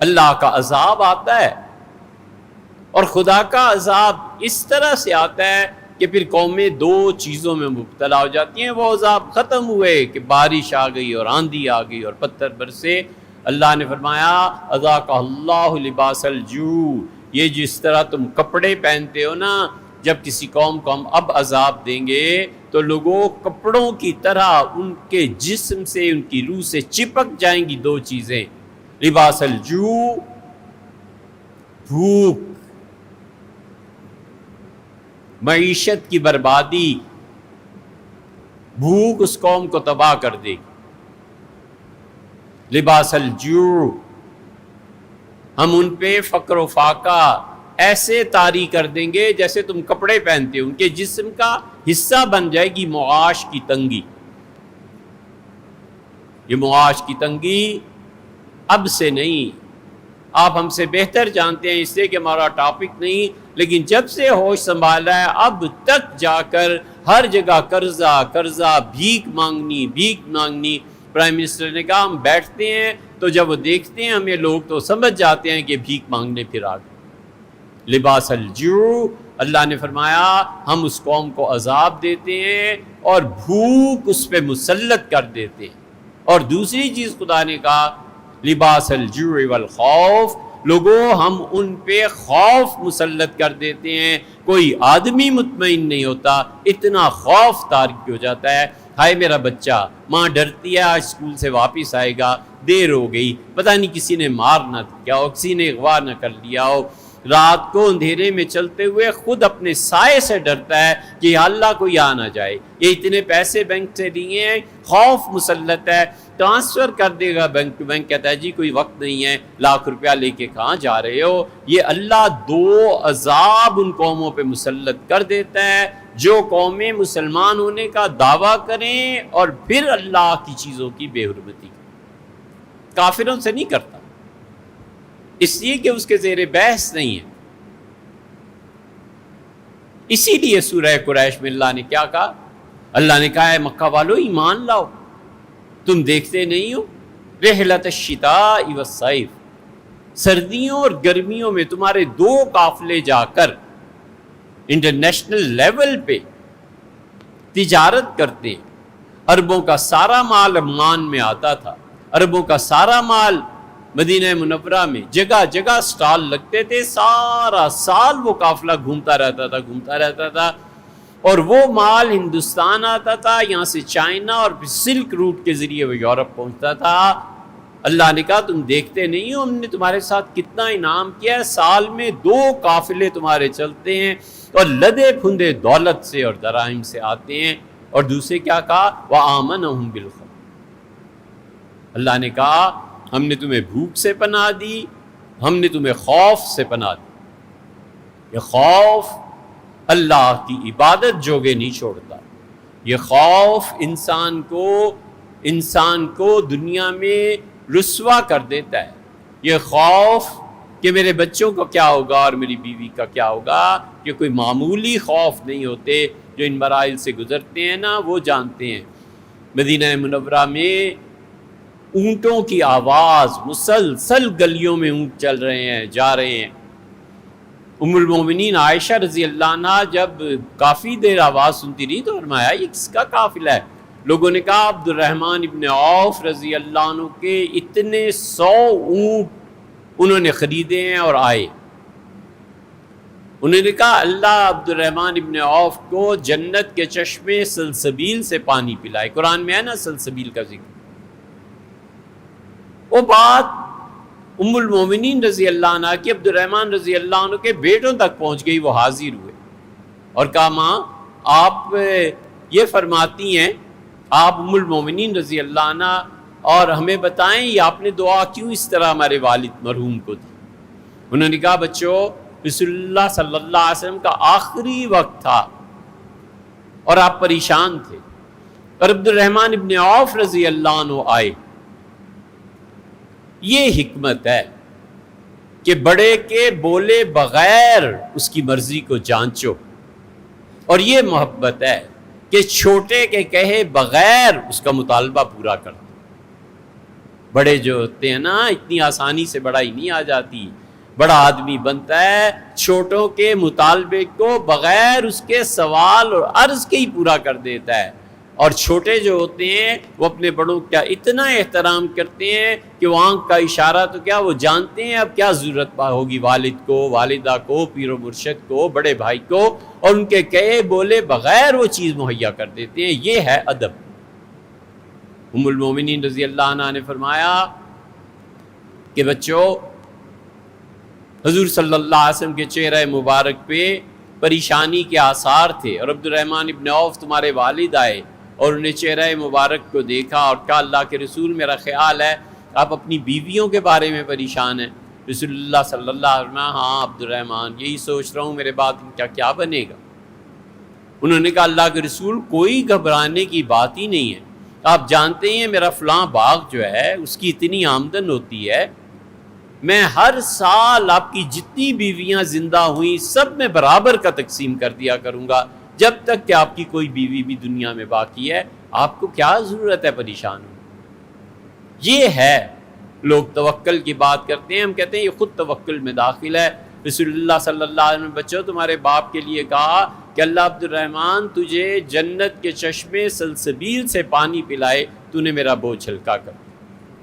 اللہ کا عذاب آتا ہے، اور خدا کا عذاب اس طرح سے آتا ہے کہ پھر قومیں دو چیزوں میں مبتلا ہو جاتی ہیں۔ وہ عذاب ختم ہوئے کہ بارش آ گئی اور آندھی آ گئی اور پتھر برسے، اللہ نے فرمایا اذاق اللہ لباس الجوع، یہ جس طرح تم کپڑے پہنتے ہو نا، جب کسی قوم کو ہم اب عذاب دیں گے تو لوگوں کپڑوں کی طرح ان کے جسم سے، ان کی روح سے چپک جائیں گی دو چیزیں، لباس الجوع، بھوک، معیشت کی بربادی، بھوک اس قوم کو تباہ کر دے گی۔ لباس الجوع، ہم ان پہ فقر و فاقہ ایسے طاری کر دیں گے جیسے تم کپڑے پہنتے ہو، ان کے جسم کا حصہ بن جائے گی معاش کی تنگی۔ یہ معاش کی تنگی اب سے نہیں، آپ ہم سے بہتر جانتے ہیں اس لیے کہ ہمارا ٹاپک نہیں، لیکن جب سے ہوش سنبھالا ہے اب تک جا کر ہر جگہ قرضہ قرضہ، بھیک مانگنی۔ پرائم منسٹر نے کہا ہم بیٹھتے ہیں تو جب وہ دیکھتے ہیں ہمیں لوگ تو سمجھ جاتے ہیں کہ بھیک مانگنے پھر آ گئے۔ لباس الجوع، اللہ نے فرمایا ہم اس قوم کو عذاب دیتے ہیں اور بھوک اس پہ مسلط کر دیتے ہیں۔ اور دوسری چیز خدا نے کہا لباس الجوع والخوف، لوگوں ہم ان پہ خوف مسلط کر دیتے ہیں، کوئی آدمی مطمئن نہیں ہوتا، اتنا خوف تاریک ہو جاتا ہے، ہائے میرا بچہ، ماں ڈرتی ہے آج اسکول سے واپس آئے گا، دیر ہو گئی، پتہ نہیں کسی نے مار نہ دیا ہو، کسی نے اغوا نہ کر لیا ہو، رات کو اندھیرے میں چلتے ہوئے خود اپنے سائے سے ڈرتا ہے کہ یا اللہ کوئی آ نہ جائے، یہ اتنے پیسے بینک سے دیے ہیں، خوف مسلط ہے، ٹرانسفر کر دے گا بینک ٹو بینک، کہتا ہے جی کوئی وقت نہیں ہے، لاکھ روپیہ لے کے کہاں جا رہے ہو۔ یہ اللہ دو عذاب ان قوموں پہ مسلط کر دیتا ہے جو قومیں مسلمان ہونے کا دعویٰ کریں اور پھر اللہ کی چیزوں کی بے حرمتی کریں۔ کافروں سے نہیں کرتا، اس لیے کہ اس کے زیر بحث نہیں ہے۔ اسی لیے سورہ قریش میں اللہ نے کیا کہا؟ اللہ نے کہا ہے مکہ والو ایمان لاؤ، تم دیکھتے نہیں ہو رحلت الشتاء والصیف، سردیوں اور گرمیوں میں تمہارے دو قافلے جا کر انٹرنیشنل لیول پہ تجارت کرتے ہیں، عربوں کا سارا مال عمان میں آتا تھا، عربوں کا سارا مال مدینہ منورہ میں جگہ جگہ سٹال لگتے تھے، سارا سال وہ قافلہ گھومتا رہتا تھا اور وہ مال ہندوستان آتا تھا، یہاں سے چائنا اور پھر سلک روٹ کے ذریعے وہ یورپ پہنچتا تھا۔ اللہ نے کہا تم دیکھتے نہیں ہو ہم نے تمہارے ساتھ کتنا انعام کیا ہے، سال میں دو قافلے تمہارے چلتے ہیں اور لدے پھندے دولت سے اور دراہم سے آتے ہیں۔ اور دوسرے کیا کہا وآمنہم بالخوف، اللہ نے کہا ہم نے تمہیں بھوک سے پناہ دی، ہم نے تمہیں خوف سے پناہ دی۔ یہ خوف اللہ کی عبادت جوگے نہیں چھوڑتا، یہ خوف انسان کو دنیا میں رسوا کر دیتا ہے۔ یہ خوف کہ میرے بچوں کو کیا ہوگا اور میری بیوی کا کیا ہوگا، یہ کوئی معمولی خوف نہیں ہوتے، جو ان مراحل سے گزرتے ہیں نا وہ جانتے ہیں۔ مدینہ منورہ میں اونٹوں کی آواز، مسلسل گلیوں میں اونٹ چل رہے ہیں، جا رہے ہیں۔ ام المومنین عائشہ رضی اللہ عنہ جب کافی دیر آواز سنتی رہی تو فرمایا یہ کس کا قافلہ ہے؟ لوگوں نے کہا عبد الرحمن ابن عوف رضی اللہ عنہ کے اتنے 100 اونٹ انہوں نے خریدے ہیں اور آئے۔ انہوں نے کہا اللہ عبد الرحمن ابن عوف کو جنت کے چشمے سلسبیل سے پانی پلائے، قرآن میں ہے نا سلسبیل کا ذکر۔ وہ بات ام المومنین رضی اللہ عنہ کی عبد الرحمن رضی اللہ عنہ کے بیٹوں تک پہنچ گئی، وہ حاضر ہوئے اور کہا ماں آپ یہ فرماتی ہیں، آپ ام المومنین رضی اللہ عنہ، اور ہمیں بتائیں یہ آپ نے دعا کیوں اس طرح ہمارے والد مرحوم کو دی؟ انہوں نے کہا بچوں رسول اللہ صلی اللہ علیہ وسلم کا آخری وقت تھا اور آپ پریشان تھے، اور عبد الرحمن ابن عوف رضی اللہ عنہ آئے۔ یہ حکمت ہے کہ بڑے کے بولے بغیر اس کی مرضی کو جانچو، اور یہ محبت ہے کہ چھوٹے کے کہے بغیر اس کا مطالبہ پورا کر دو۔ بڑے جو ہوتے ہیں نا اتنی آسانی سے بڑائی نہیں آ جاتی. بڑا آدمی بنتا ہے چھوٹوں کے مطالبے کو بغیر اس کے سوال اور عرض کے ہی پورا کر دیتا ہے. اور چھوٹے جو ہوتے ہیں وہ اپنے بڑوں کا اتنا احترام کرتے ہیں کہ وہ آنکھ کا اشارہ تو کیا وہ جانتے ہیں اب کیا ضرورت ہوگی والد کو، والدہ کو، پیر و مرشد کو، بڑے بھائی کو، اور ان کے کہے بولے بغیر وہ چیز مہیا کر دیتے ہیں. یہ ہے ادب. ام المومنین رضی اللہ عنہ نے فرمایا کہ بچوں، حضور صلی اللہ علیہ وسلم کے چہرہ مبارک پہ پریشانی کے آثار تھے، اور عبد الرحمن ابن عوف تمہارے والد آئے اور انہیں چہرہ مبارک کو دیکھا اور کہا اللہ کے رسول میرا خیال ہے آپ اپنی بیویوں کے بارے میں پریشان ہیں. رسول اللہ صلی اللہ علیہ وسلم ہاں عبد الرحمن یہی سوچ رہا ہوں میرے بعد ان کا کیا بنے گا. انہوں نے کہا اللہ کے رسول کوئی گھبرانے کی بات ہی نہیں ہے، آپ جانتے ہیں میرا فلاں باغ جو ہے اس کی اتنی آمدن ہوتی ہے، میں ہر سال آپ کی جتنی بیویاں زندہ ہوئیں سب میں برابر کا تقسیم کر دیا کروں گا جب تک کہ آپ کی کوئی بیوی بھی دنیا میں باقی ہے. آپ کو کیا ضرورت ہے پریشان ہو. یہ ہے لوگ توکل کی بات کرتے ہیں، ہم کہتے ہیں یہ خود توکل میں داخل ہے. رسول اللہ صلی اللہ علیہ وسلم بچوں تمہارے باپ کے لیے کہا کہ اللہ عبد الرحمن تجھے جنت کے چشمے سلسبیل سے پانی پلائے، تو نے میرا بوجھ ہلکا کر.